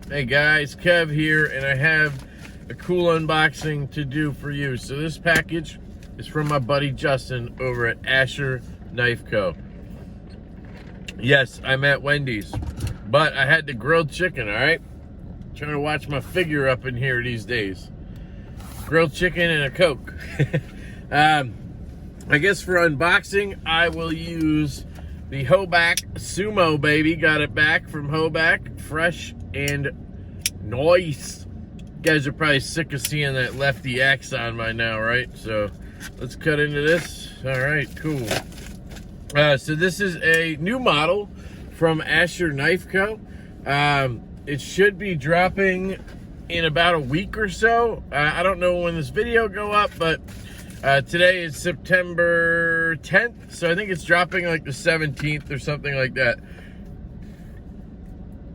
Hey guys, Kev here, and I have a cool unboxing to do for you. So this package is from my buddy Justin over at Asher Knife Co. Yes, I'm at Wendy's, but I had the grilled chicken, all right? Trying to watch my figure up in here these days. Grilled chicken and a Coke. I guess for unboxing, I will use the Hoback Sumo, baby. Got it back from Hoback. Fresh and nice. You guys are probably sick of seeing that lefty X on by now, right? So let's cut into this. All right, cool. So this is a new model from Asher Knife Co. It should be dropping in about a week or so. I don't know when this video go up, but today is September 10th, so I think it's dropping like the 17th or something like that.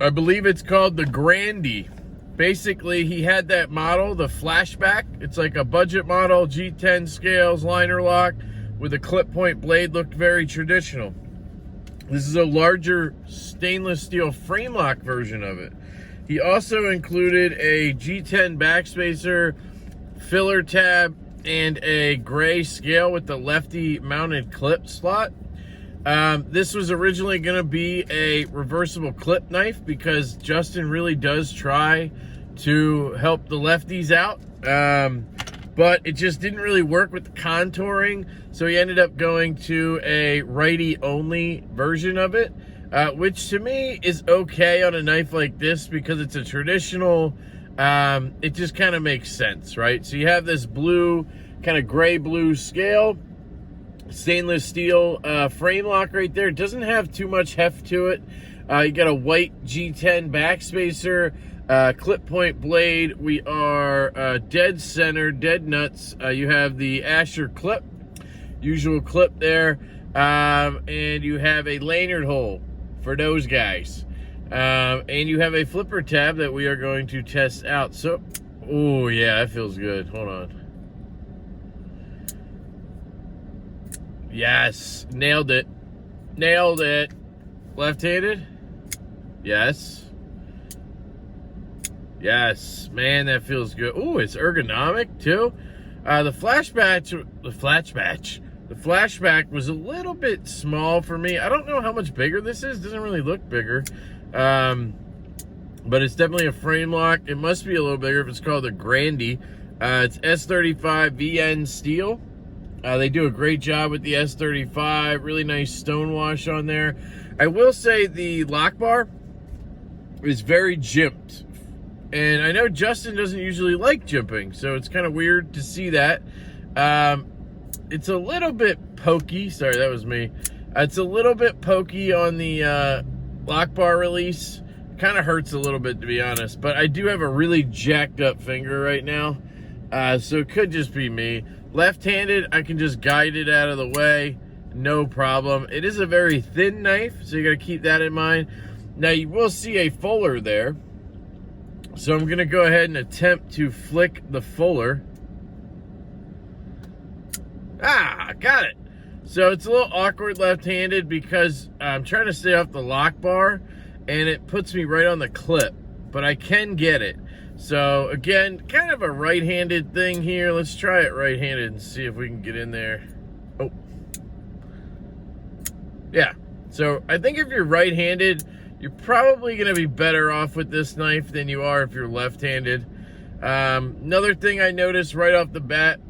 I believe it's called the Grandy. Basically, he had that model, the flashback. It's like a budget model, G10 scales, liner lock, with a clip point blade, looked very traditional. This is a larger stainless steel frame lock version of it. He also included a G10 backspacer, filler tab, and a gray scale with the lefty mounted clip slot. This was originally going to be a reversible clip knife because Justin really does try to help the lefties out, but it just didn't really work with the contouring, so he ended up going to a righty only version of it, which to me is okay on a knife like this because it's a traditional. It just kind of makes sense, right? So you have this blue, kind of gray blue scale, stainless steel frame lock right there. It doesn't have too much heft to it. You got a white G10 backspacer, clip point blade. We are dead center, dead nuts. You have the Asher clip, usual clip there, and you have a lanyard hole for those guys. And you have a flipper tab that we are going to test out. So, oh yeah, that feels good. Hold on. Yes, nailed it. Nailed it. Left-handed? Yes. Yes, man, that feels good. Oh, it's ergonomic too. The flashback was a little bit small for me. I don't know how much bigger this is. It doesn't really look bigger. But it's definitely a frame lock. It must be a little bigger if it's called the Grandy. It's S35 VN steel. They do a great job with the S35. Really nice stonewash on there. I will say the lock bar is very jimped. And I know Justin doesn't usually like jimping, so it's kind of weird to see that. It's a little bit pokey. Sorry, that was me. It's a little bit pokey on the lock bar release. Kind of hurts a little bit, to be honest. But I do have a really jacked up finger right now. So it could just be me. Left-handed, I can just guide it out of the way, no problem. It is a very thin knife, so you got to keep that in mind. Now you will see a fuller there, so I'm going to go ahead and attempt to flick the fuller. Ah, got it. So it's a little awkward left-handed because I'm trying to stay off the lock bar, and it puts me right on the clip, but I can get it. So again, kind of a right-handed thing here. Let's try it right-handed and see if we can get in there. Oh. Yeah. So I think if you're right-handed, you're probably going to be better off with this knife than you are if you're left-handed. Another thing I noticed right off the bat,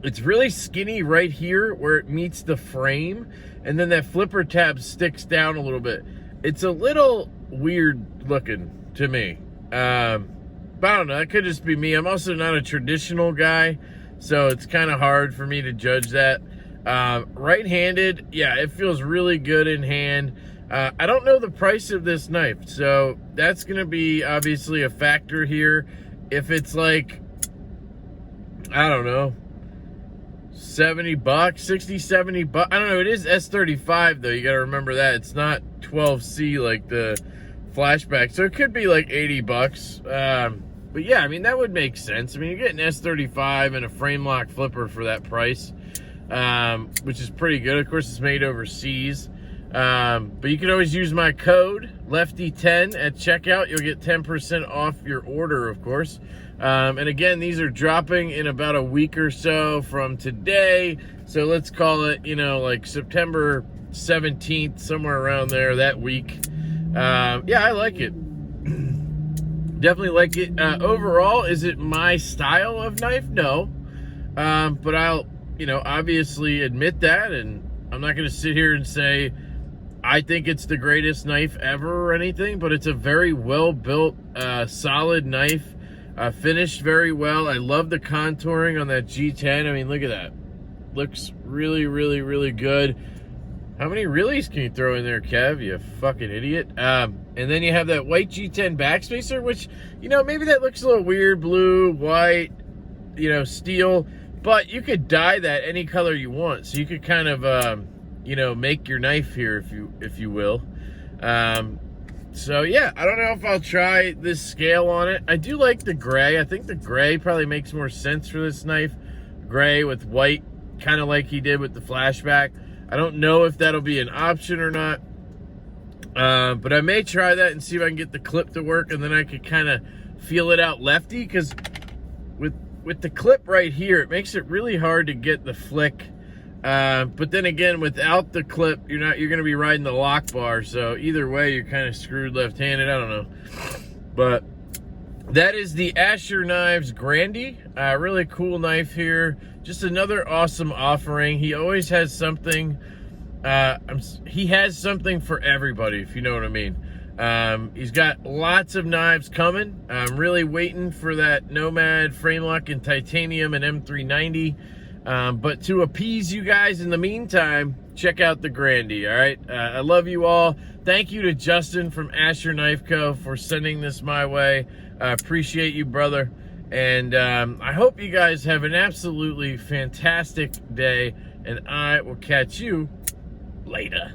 it's really skinny right here where it meets the frame, and then that flipper tab sticks down a little bit. It's a little weird looking to me. But I don't know, it could just be me. I'm also not a traditional guy, so it's kind of hard for me to judge that. Right-handed, yeah, it feels really good in hand. I don't know the price of this knife, so that's going to be obviously a factor here. If it's like, I don't know, 70 bucks, 60, 70 bucks. I don't know, it is S35 though. You got to remember that. It's not 12C like the flashback. So it could be like 80 bucks. But yeah, I mean, that would make sense. I mean, you're getting S35 and a frame lock flipper for that price, which is pretty good. Of course, it's made overseas. But you can always use my code Lefty10 at checkout. You'll get 10% off your order, of course. And again, these are dropping in about a week or so from today. So let's call it, you know, like September 17th, somewhere around there that week. Yeah, I like it. Definitely like it. Overall, is it my style of knife? No. But I'll, you know, obviously admit that, and I'm not going to sit here and say I think it's the greatest knife ever or anything, but it's a very well-built, solid knife. Finished very well. I love the contouring on that G10. I mean, look at that. Looks really, really, really good. How many reallys can you throw in there, Kev? You fucking idiot. And then you have that white G10 backspacer, which, you know, maybe that looks a little weird. Blue, white, you know, steel. But you could dye that any color you want. So you could kind of, you know, make your knife here, if you will. So, yeah, I don't know if I'll try this scale on it. I do like the gray. I think the gray probably makes more sense for this knife. Gray with white, kind of like he did with the flashback. I don't know if that'll be an option or not. But I may try that and see if I can get the clip to work, and then I could kind of feel it out lefty, because with the clip right here, it makes it really hard to get the flick. But then again, without the clip, you're going to be riding the lock bar. So either way, you're kind of screwed left-handed. I don't know. But that is the Asher Knives Grandy. Really cool knife here. Just another awesome offering. He always has something. He has something for everybody, if you know what I mean. He's got lots of knives coming. I'm really waiting for that Nomad frame lock in titanium and M390. But to appease you guys in the meantime, check out the Grandy, all right? I love you all. Thank you to Justin from Asher Knife Co. for sending this my way. I appreciate you, brother. And I hope you guys have an absolutely fantastic day, and I will catch you later.